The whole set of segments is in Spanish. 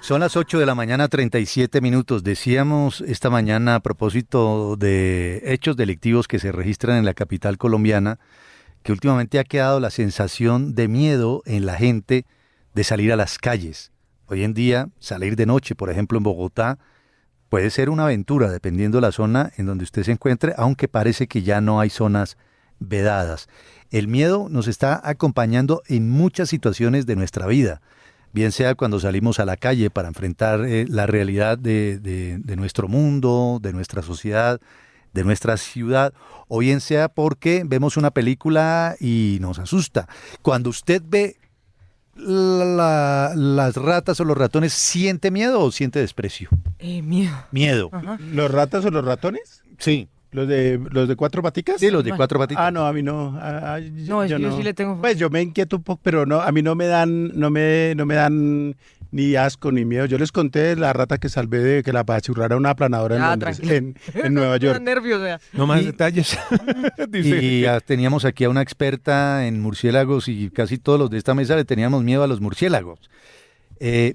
Son las 8 de la mañana, 37 minutos. Decíamos esta mañana a propósito de hechos delictivos que se registran en la capital colombiana, que últimamente ha quedado la sensación de miedo en la gente de salir a las calles. Hoy en día, salir de noche, por ejemplo, en Bogotá, puede ser una aventura, dependiendo de la zona en donde usted se encuentre, aunque parece que ya no hay zonas vedadas. El miedo nos está acompañando en muchas situaciones de nuestra vida, bien sea cuando salimos a la calle para enfrentar la realidad de nuestro mundo, de nuestra sociedad, de nuestra ciudad, o bien sea porque vemos una película y nos asusta. Cuando usted ve las ratas o los ratones, ¿siente miedo o siente desprecio? Miedo. Miedo. Ajá. ¿Los ratas o los ratones? Sí. ¿Los de cuatro paticas? Sí, los de cuatro patitas. Ah, no, a mí no. No, es que yo sí le tengo... Pues yo me inquieto un poco, pero no, a mí no me dan ni asco ni miedo. Yo les conté de la rata que salvé de que la apachurrara una aplanadora en Ah, Londres, tranquilo. en Nueva Me da York. nervios, o sea. No más Y- detalles. Dice. Y teníamos aquí a una experta en murciélagos y casi todos los de esta mesa le teníamos miedo a los murciélagos.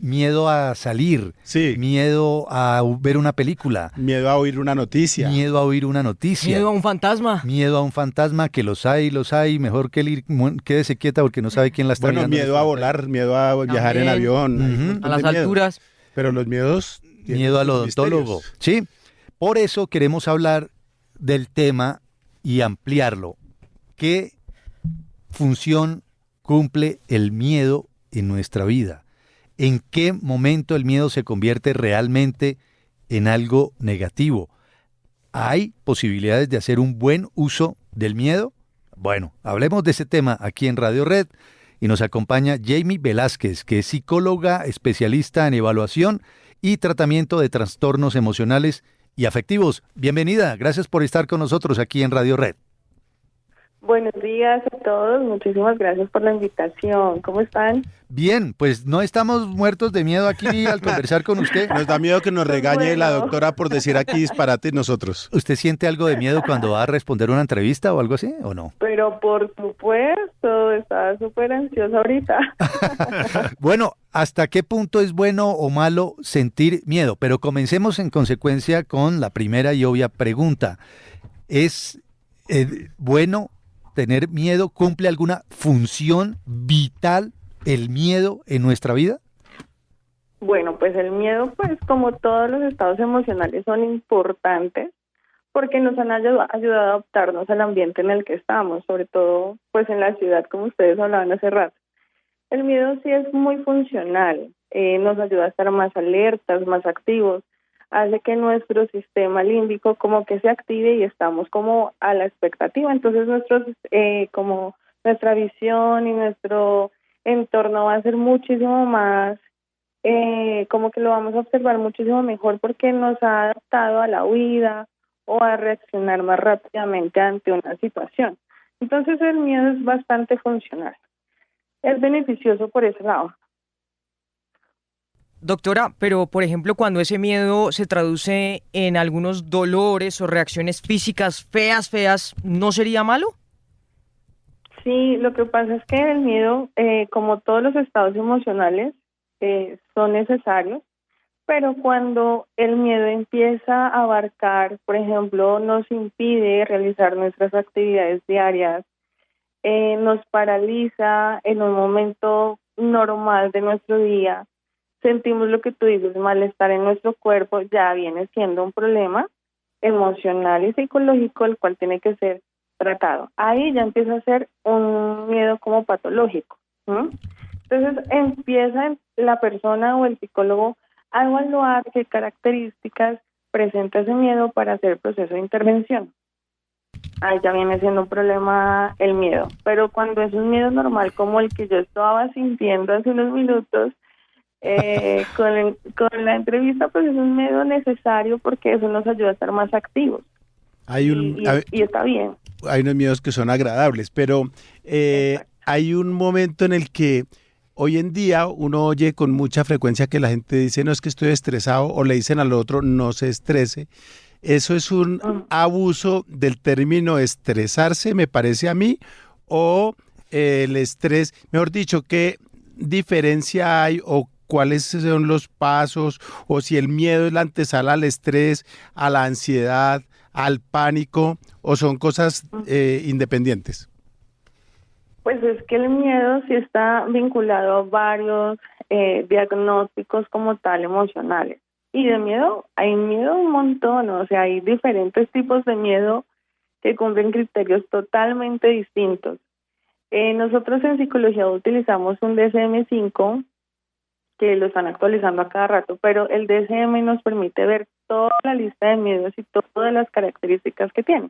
Miedo a salir, Sí, miedo a ver una película, miedo a oír una noticia. miedo a oír una noticia, Miedo a un fantasma. miedo a un fantasma, que los hay, mejor que él quédese quieta porque no sabe quién la está Bueno, mirando. miedo a volar, miedo a viajar en También. avión. hay un Ujú. montón A las de miedos. alturas. Pero los miedos tienen Miedo al sus odontólogo. misterios. Sí, por eso queremos hablar del tema y ampliarlo. ¿Qué función cumple el miedo en nuestra vida? ¿En qué momento el miedo se convierte realmente en algo negativo? ¿Hay posibilidades de hacer un buen uso del miedo? Bueno, hablemos de ese tema aquí en Radio Red y nos acompaña Jamie Velázquez, que es psicóloga especialista en evaluación y tratamiento de trastornos emocionales y afectivos. Bienvenida, gracias por estar con nosotros aquí en Radio Red. Buenos días a todos, muchísimas gracias por la invitación. ¿Cómo están? Bien, pues no estamos muertos de miedo aquí al conversar con usted. Nos da miedo que nos regañe la Bueno. doctora por decir aquí disparate nosotros. ¿Usted siente algo de miedo cuando va a responder una entrevista o algo así o no? Pero por supuesto, estaba súper ansiosa ahorita. Bueno, ¿hasta qué punto es bueno o malo sentir miedo? Pero comencemos en consecuencia con la primera y obvia pregunta. ¿Es bueno tener miedo? ¿Cumple alguna función vital el miedo en nuestra vida? Bueno, pues el miedo, pues como todos los estados emocionales, son importantes porque nos han ayudado a adaptarnos al ambiente en el que estamos, sobre todo pues en la ciudad, como ustedes hablaban hace rato. El miedo sí es muy funcional, nos ayuda a estar más alertas, más activos, hace que nuestro sistema límbico como que se active y estamos como a la expectativa. Entonces como nuestra visión y nuestro entorno va a ser muchísimo más, como que lo vamos a observar muchísimo mejor porque nos ha adaptado a la huida o a reaccionar más rápidamente ante una situación. Entonces el miedo es bastante funcional, es beneficioso por ese lado. Doctora, pero por ejemplo, cuando ese miedo se traduce en algunos dolores o reacciones físicas feas, ¿no sería malo? Sí, lo que pasa es que el miedo, como todos los estados emocionales, son necesarios, pero cuando el miedo empieza a abarcar, por ejemplo, nos impide realizar nuestras actividades diarias, nos paraliza en un momento normal de nuestro día, sentimos lo que tú dices, malestar en nuestro cuerpo, ya viene siendo un problema emocional y psicológico, el cual tiene que ser tratado. Ahí ya empieza a ser un miedo como patológico, ¿no? Entonces empieza la persona o el psicólogo a evaluar qué características presenta ese miedo para hacer el proceso de intervención. Ahí ya viene siendo un problema el miedo, pero cuando es un miedo normal como el que yo estaba sintiendo hace unos minutos, con la entrevista, pues es un miedo necesario porque eso nos ayuda a estar más activos y está bien. Hay unos miedos que son agradables, pero hay un momento en el que hoy en día uno oye con mucha frecuencia que la gente dice, no, es que estoy estresado, o le dicen al otro, no se estrese. Eso es un abuso del término estresarse, me parece a mí, o el estrés, mejor dicho, ¿qué diferencia hay o cuáles son los pasos, o si el miedo es la antesala al estrés, a la ansiedad, al pánico, o son cosas independientes. Pues es que el miedo sí está vinculado a varios diagnósticos como tal emocionales. Y de miedo, hay miedo un montón, o sea, hay diferentes tipos de miedo que cumplen criterios totalmente distintos. Nosotros en psicología utilizamos un DSM-5 que lo están actualizando a cada rato, pero el DSM nos permite ver toda la lista de miedos y todas las características que tiene.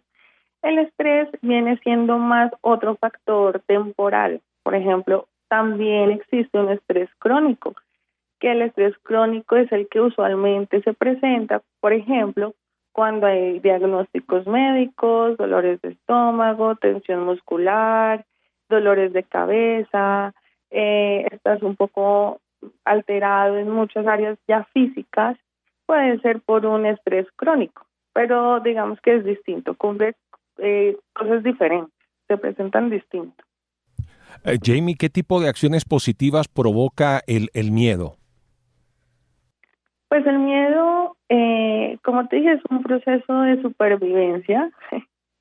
El estrés viene siendo más otro factor temporal. Por ejemplo, también existe un estrés crónico, que el estrés crónico es el que usualmente se presenta, por ejemplo, cuando hay diagnósticos médicos, dolores de estómago, tensión muscular, dolores de cabeza, estás un poco alterado en muchas áreas ya físicas, puede ser por un estrés crónico, pero digamos que es distinto, cumple cosas diferentes, se presentan distintos. Jamie, ¿qué tipo de acciones positivas provoca el miedo? Pues el miedo, como te dije, es un proceso de supervivencia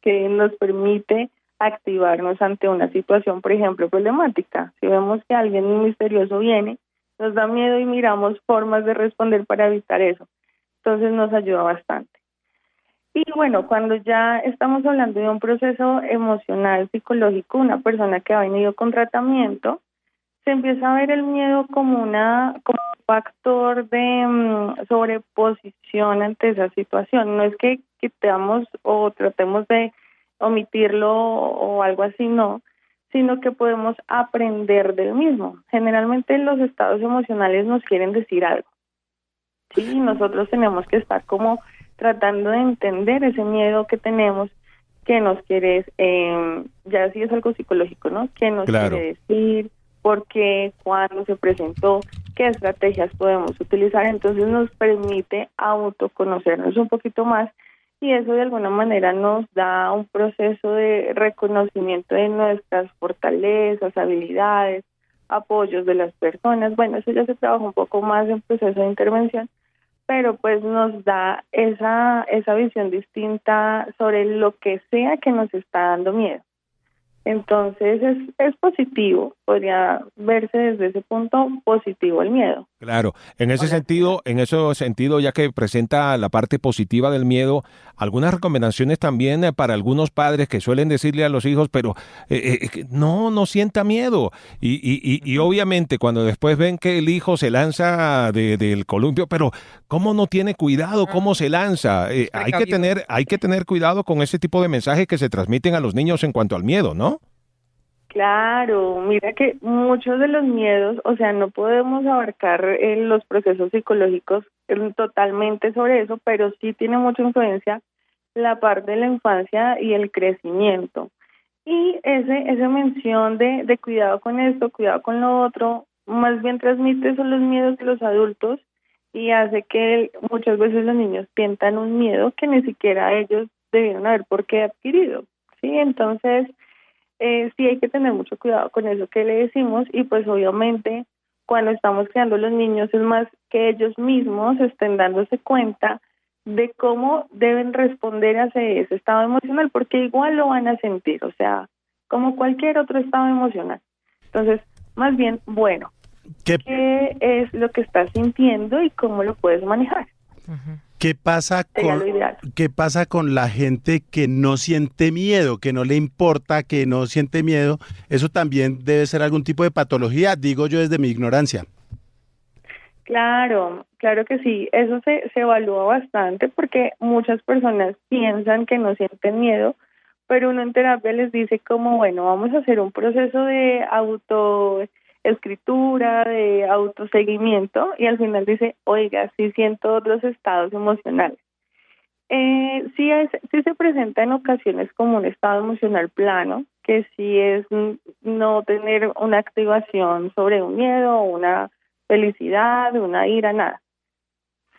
que nos permite activarnos ante una situación, por ejemplo, problemática. Si vemos que alguien misterioso viene, nos da miedo y miramos formas de responder para evitar eso. Entonces nos ayuda bastante. Y bueno, cuando ya estamos hablando de un proceso emocional, psicológico, una persona que ha venido con tratamiento, se empieza a ver el miedo como un factor de sobreposición ante esa situación. No es que quitamos o tratemos de omitirlo o algo así, no, sino que podemos aprender del mismo. Generalmente los estados emocionales nos quieren decir algo, ¿sí? Y nosotros tenemos que estar como tratando de entender ese miedo que tenemos, que nos quiere, ya sí es algo psicológico, ¿no? ¿Qué nos quiere decir? ¿Por qué? ¿Cuándo se presentó? ¿Qué estrategias podemos utilizar? Entonces nos permite autoconocernos un poquito más y eso de alguna manera nos da un proceso de reconocimiento de nuestras fortalezas, habilidades, apoyos de las personas. Bueno, eso ya se trabaja un poco más en proceso de intervención, pero pues nos da esa visión distinta sobre lo que sea que nos está dando miedo. Entonces es positivo, podría verse desde ese punto positivo el miedo. Claro, en ese sentido, ya que presenta la parte positiva del miedo, algunas recomendaciones también para algunos padres que suelen decirle a los hijos, pero no sienta miedo. Y obviamente cuando después ven que el hijo se lanza del columpio, pero ¿cómo no tiene cuidado? ¿Cómo se lanza? Hay que tener cuidado con ese tipo de mensajes que se transmiten a los niños en cuanto al miedo, ¿no? Claro, mira que muchos de los miedos, o sea, no podemos abarcar los procesos psicológicos totalmente sobre eso, pero sí tiene mucha influencia la parte de la infancia y el crecimiento. Y esa mención de cuidado con esto, cuidado con lo otro, más bien transmite son los miedos de los adultos y hace que muchas veces los niños sientan un miedo que ni siquiera ellos debieron haber por qué adquirido, ¿sí? Entonces sí hay que tener mucho cuidado con eso que le decimos y pues obviamente cuando estamos creando los niños es más que ellos mismos estén dándose cuenta de cómo deben responder hacia ese estado emocional porque igual lo van a sentir, o sea, como cualquier otro estado emocional. Entonces, más bien, bueno, ¿qué es lo que estás sintiendo y cómo lo puedes manejar? Uh-huh. ¿Qué pasa con la gente que no siente miedo, que no le importa, que no siente miedo? Eso también debe ser algún tipo de patología, digo yo desde mi ignorancia. Claro que sí. Eso se evalúa bastante porque muchas personas piensan que no sienten miedo, pero uno en terapia les dice como, bueno, vamos a hacer un proceso de autoescritura, de autoseguimiento, y al final dice, oiga, sí siento otros estados emocionales. Sí se presenta en ocasiones como un estado emocional plano, que sí es no tener una activación sobre un miedo, una felicidad, una ira, nada.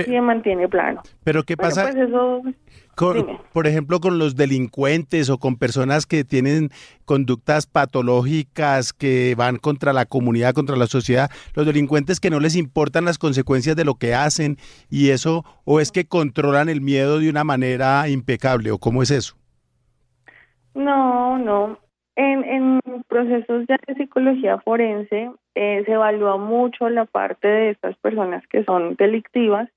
se mantiene plano. Pero ¿qué Bueno, pasa? pues eso, dime. Por ejemplo, con los delincuentes o con personas que tienen conductas patológicas que van contra la comunidad, contra la sociedad, los delincuentes que no les importan las consecuencias de lo que hacen y eso, o es que controlan el miedo de una manera impecable, o cómo es eso. No. En procesos ya de psicología forense se evalúa mucho la parte de estas personas que son delictivas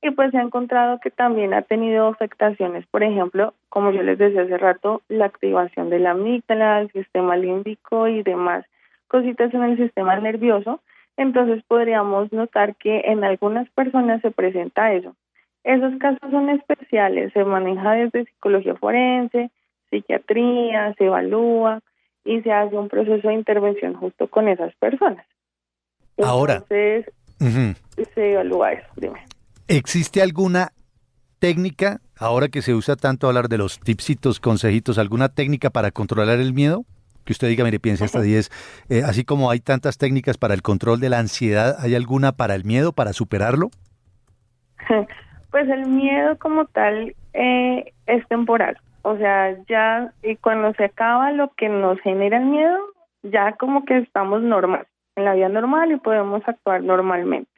y pues se ha encontrado que también ha tenido afectaciones, por ejemplo, como yo les decía hace rato, la activación de la amígdala, el sistema límbico y demás cositas en el sistema nervioso. Entonces podríamos notar que en algunas personas se presenta eso. Esos casos son especiales, se maneja desde psicología forense, psiquiatría, se evalúa y se hace un proceso de intervención justo con esas personas. Ahora, Entonces, se evalúa eso, dime. ¿existe alguna técnica, ahora que se usa tanto hablar de los tipsitos, consejitos, alguna técnica para controlar el miedo? Que usted diga, mire, piense hasta 10. Así como hay tantas técnicas para el control de la ansiedad, ¿hay alguna para el miedo, para superarlo? Pues el miedo como tal es temporal. O sea, ya y cuando se acaba lo que nos genera el miedo, ya como que estamos normal, en la vida normal y podemos actuar normalmente.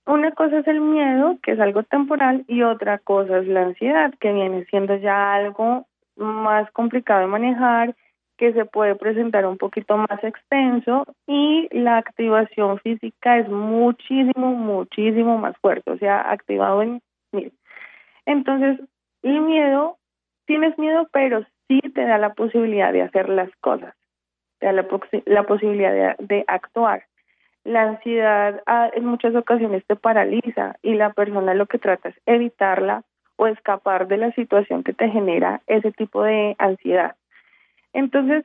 Una cosa es el miedo, que es algo temporal, y otra cosa es la ansiedad, que viene siendo ya algo más complicado de manejar, que se puede presentar un poquito más extenso y la activación física es muchísimo más fuerte, o sea, activado en 1000. Entonces, el miedo, tienes miedo, pero sí te da la posibilidad de hacer las cosas, te da la posibilidad de actuar. La ansiedad en muchas ocasiones te paraliza y la persona lo que trata es evitarla o escapar de la situación que te genera ese tipo de ansiedad. Entonces,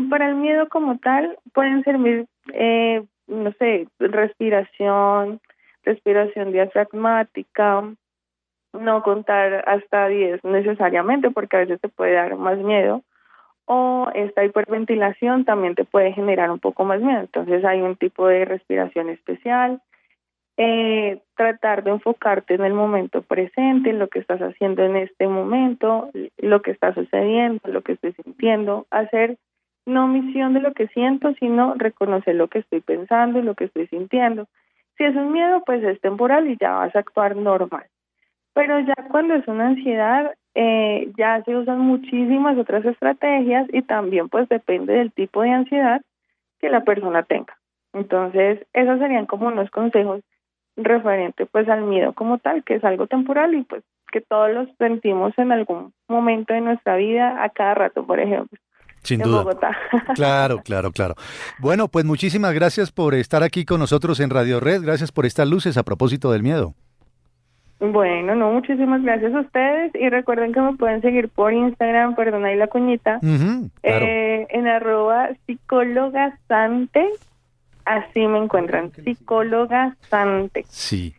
para el miedo como tal, pueden servir, no sé, respiración diafragmática, no contar hasta 10 necesariamente, porque a veces te puede dar más miedo, o esta hiperventilación también te puede generar un poco más miedo. Entonces hay un tipo de respiración especial, tratar de enfocarte en el momento presente, en lo que estás haciendo en este momento, lo que está sucediendo, lo que estoy sintiendo, hacer no omisión de lo que siento, sino reconocer lo que estoy pensando y lo que estoy sintiendo. Si es un miedo, pues es temporal y ya vas a actuar normal. Pero ya cuando es una ansiedad, ya se usan muchísimas otras estrategias y también pues depende del tipo de ansiedad que la persona tenga. Entonces, esos serían como unos consejos referente pues al miedo como tal, que es algo temporal y pues que todos los sentimos en algún momento de nuestra vida, a cada rato, por ejemplo. Sin en duda. Bogotá. Claro. Bueno, pues muchísimas gracias por estar aquí con nosotros en Radio Red. Gracias por estas luces a propósito del miedo. Bueno, no, muchísimas gracias a ustedes y recuerden que me pueden seguir por Instagram, perdón ahí la cuñita, Claro. en @psicólogasante, así me encuentran, psicólogasante. Sí.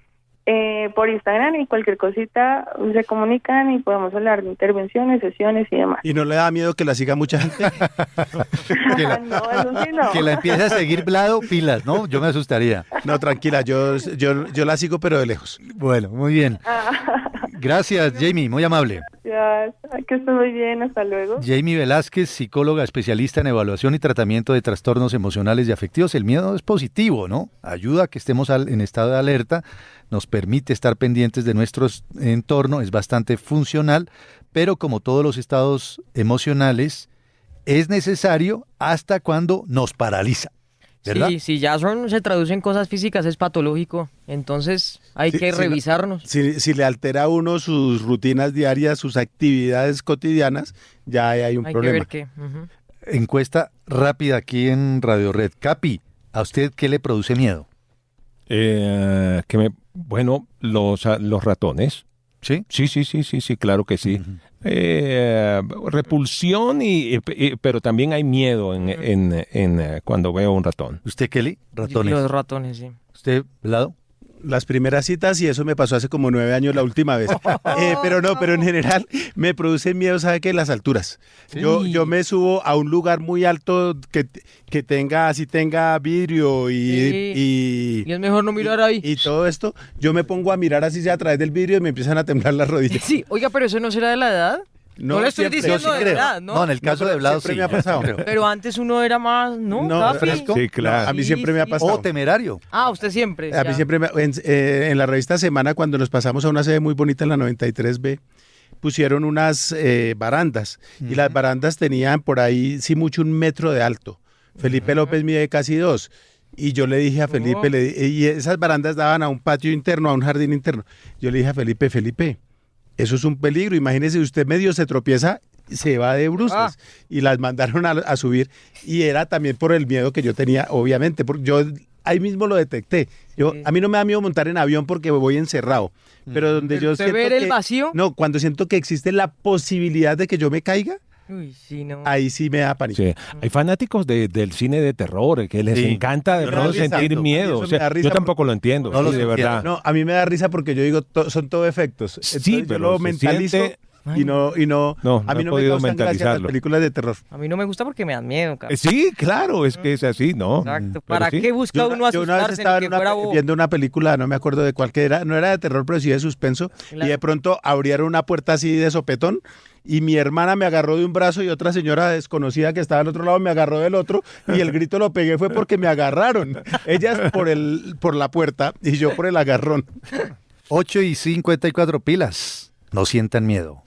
Por Instagram y cualquier cosita se comunican y podemos hablar de intervenciones, sesiones y demás. ¿Y no le da miedo que la siga mucha gente? Que la, No, eso sí no. que la empiece a seguir Vlado, pilas, ¿no? Yo me asustaría. No, tranquila, yo la sigo pero de lejos. Bueno, muy bien. Gracias, Jamie, muy amable. Gracias. Que esté muy bien, hasta luego. Jamie Velázquez, psicóloga especialista en evaluación y tratamiento de trastornos emocionales y afectivos. El miedo es positivo, ¿no? Ayuda a que estemos en estado de alerta, nos permite estar pendientes de nuestro entorno, es bastante funcional, pero como todos los estados emocionales, es necesario hasta cuando nos paraliza, ¿verdad? Sí, si ya se traducen cosas físicas, es patológico. Entonces hay que revisarnos. Si le altera a uno sus rutinas diarias, sus actividades cotidianas, ya hay un problema. Hay que ver qué. Encuesta rápida aquí en Radio Red. Capi, ¿a usted qué le produce miedo? Bueno, los ratones. ¿Sí? Sí, claro que sí. Repulsión, pero también hay miedo en cuando veo un ratón. ¿Usted, Kelly? Ratones. Los ratones, sí. ¿Usted, Vlado? Las primeras citas, y eso me pasó hace como 9 años la última vez. Pero en general me produce miedo, ¿sabe qué? Las alturas. Yo me subo a un lugar muy alto que tenga vidrio Y es mejor no mirar ahí. y todo esto. Yo me pongo a mirar así sea a través del vidrio y me empiezan a temblar las rodillas. Sí, oiga, pero eso no será de la edad. No le estoy siempre. diciendo Yo sí de creo. verdad, ¿no? No, en el caso de Vlado siempre sí. me ha pasado. creo. Pero antes uno era más, ¿no? No, Capi. fresco. Sí, claro. A mí siempre me ha Sí, pasado. O temerario. Ah, usted siempre. A mí ya. siempre en la revista Semana, cuando nos pasamos a una sede muy bonita en la 93B, pusieron unas barandas, y las barandas tenían por ahí, sí mucho, 1 metro de alto. Felipe López mide casi 2. Y yo le dije a Felipe, y esas barandas daban a un patio interno, a un jardín interno. Yo le dije a Felipe, eso es un peligro. Imagínese, usted medio se tropieza, se va de bruces. Y las mandaron a subir. Y era también por el miedo que yo tenía, obviamente. Porque yo ahí mismo lo detecté. A mí no me da miedo montar en avión porque voy encerrado. Pero donde ¿Pero yo usted siento ver el que- vacío? No, cuando siento que existe la posibilidad de que yo me caiga, Uy, sí, no. ahí sí me da pánico. Sí. Hay fanáticos del cine de terror que les Sí. encanta de Me da pronto risa. sentir Eso miedo. me O sea, da risa yo tampoco lo entiendo, No sí, lo de entiendo. verdad. No, a mí me da risa porque yo digo, son todo efectos. Entonces Sí, yo pero lo se mentalizo siente- y no, No, a mí no no he me podido causan gracia las mentalizarlo. películas de terror. A mí no me gusta porque me dan miedo, cabrón. Sí, claro, es que es así, ¿no? Exacto. Pero ¿Para sí. qué busca uno Yo una vez asustarse estaba ni que fuera bobo? viendo una película, no me acuerdo de cuál que era, no era de terror, pero sí de suspenso, Claro. y de pronto abrieron una puerta así de sopetón, y mi hermana me agarró de un brazo y otra señora desconocida que estaba al otro lado me agarró del otro, y el grito lo pegué fue porque me agarraron. Ellas por la puerta y yo por el agarrón. 8:54 pilas. No sientan miedo.